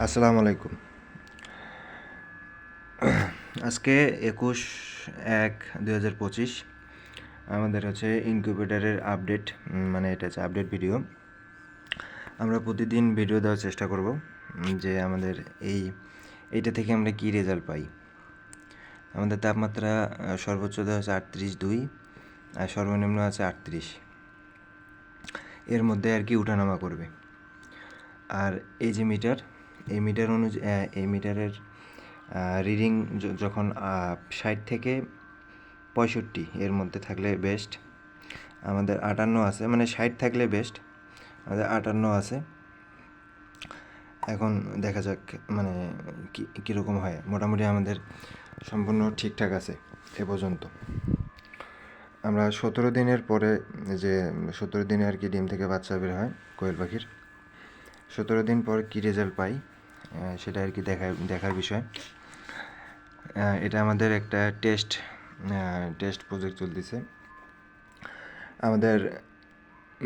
আসসালামু আলাইকুম। আজকে 21/1/2025 আমাদের হচ্ছে ইনকিউবেটরের আপডেট, মানে এটা হচ্ছে আপডেট ভিডিও। আমরা প্রতিদিন ভিডিও দেওয়ার চেষ্টা করব যে আমাদের এইটা থেকে আমরা কি রেজাল্ট পাই। আমাদের তাপমাত্রা সর্বোচ্চ দেওয়া হচ্ছে 38.2 আর সর্বনিম্ন আছে 38। এর মধ্যে আর কি উঠানামা করবে। আর এই যে মিটার, এই মিটার অনুযায়ী এই মিটারের রিডিং যখন 60 থেকে 65 এর মধ্যে থাকলে বেস্ট। আমাদের 58 আছে, মানে 60 থাকলে বেস্ট, আমাদের 58 আছে। এখন দেখা যাক মানে কীরকম হয়। মোটামুটি আমাদের সম্পূর্ণ ঠিকঠাক আছে এ পর্যন্ত। আমরা 17 দিনের পরে, যে 17 দিনে আর কি ডিম থেকে বাচ্চা বের হয় কোয়েল পাখির, 17 দিন পর কী রেজাল্ট পাই সেটা আর কি দেখার বিষয়। এটা আমাদের একটা টেস্ট প্রজেক্ট চলতেছে। আমাদের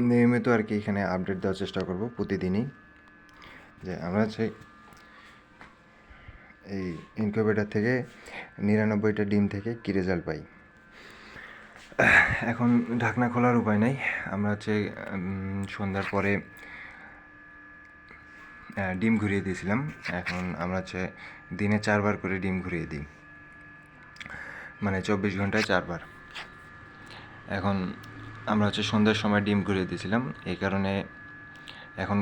নিয়মিত আর কি এখানে আপডেট দেওয়ার চেষ্টা করব প্রতিদিনই, যে আমরা হচ্ছে এই ইনকিউবেটর থেকে 99টা ডিম থেকে কী রেজাল্ট পাই। এখন ঢাকনা খোলার উপায় নাই। আমরা হচ্ছে সন্ধ্যার পরে ডিম ঘুরিয়ে দিয়েছিলাম। এখন আমরা হচ্ছে দিনে 4 বার করে ডিম ঘুরিয়ে দিই, মানে 24 ঘন্টায় 4 বার। এখন আমরা হচ্ছে সন্ধ্যার সময় ডিম ঘুরিয়ে দিয়েছিলাম, এই কারণে এখন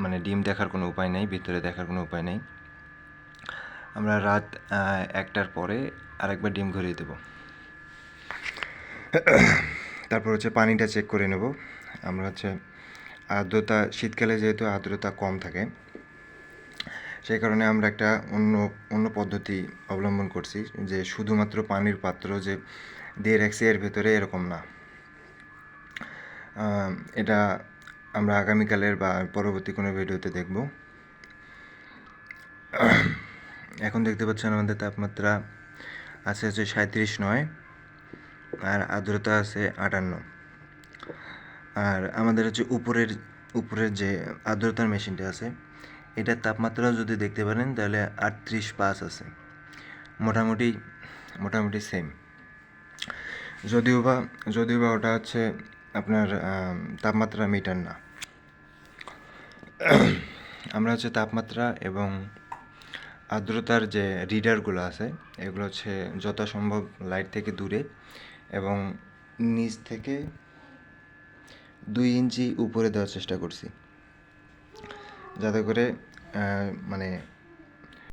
মানে ডিম দেখার কোনো উপায় নেই, ভিতরে দেখার কোনো উপায় নেই। আমরা রাত 1টার পরে আরেকবার ডিম ঘুরিয়ে দেব। তারপর হচ্ছে পানিটা চেক করে নেব। আমরা হচ্ছে আর্দ্রতা, শীতকালে যেহেতু আর্দ্রতা কম থাকে, সেই কারণে আমরা একটা অন্য পদ্ধতি অবলম্বন করছি, যে শুধুমাত্র পানির পাত্র যে দিয়ে রাখছি এর ভেতরে, এরকম না। এটা আমরা আগামীকালের বা পরবর্তী কোনো ভিডিওতে দেখব। এখন দেখতে পাচ্ছেন আমাদের তাপমাত্রা আছে হচ্ছে 37.9 আর আর্দ্রতা আছে 58। আর আমাদের হচ্ছে উপরের যে আর্দ্রতার মেশিনটা আছে, এটার তাপমাত্রাও যদি দেখতে পারেন তাহলে 38.5 আছে। মোটামুটি সেম। যদিও বা ওটা হচ্ছে আপনার তাপমাত্রা মিটার না। আমরা হচ্ছে তাপমাত্রা এবং আর্দ্রতার যে রিডারগুলো আছে, এগুলো হচ্ছে যথাসম্ভব লাইট থেকে দূরে এবং নিচ থেকে 2 ইঞ্চি উপরে দেওয়ার চেষ্টা করছি, যাতে করে মানে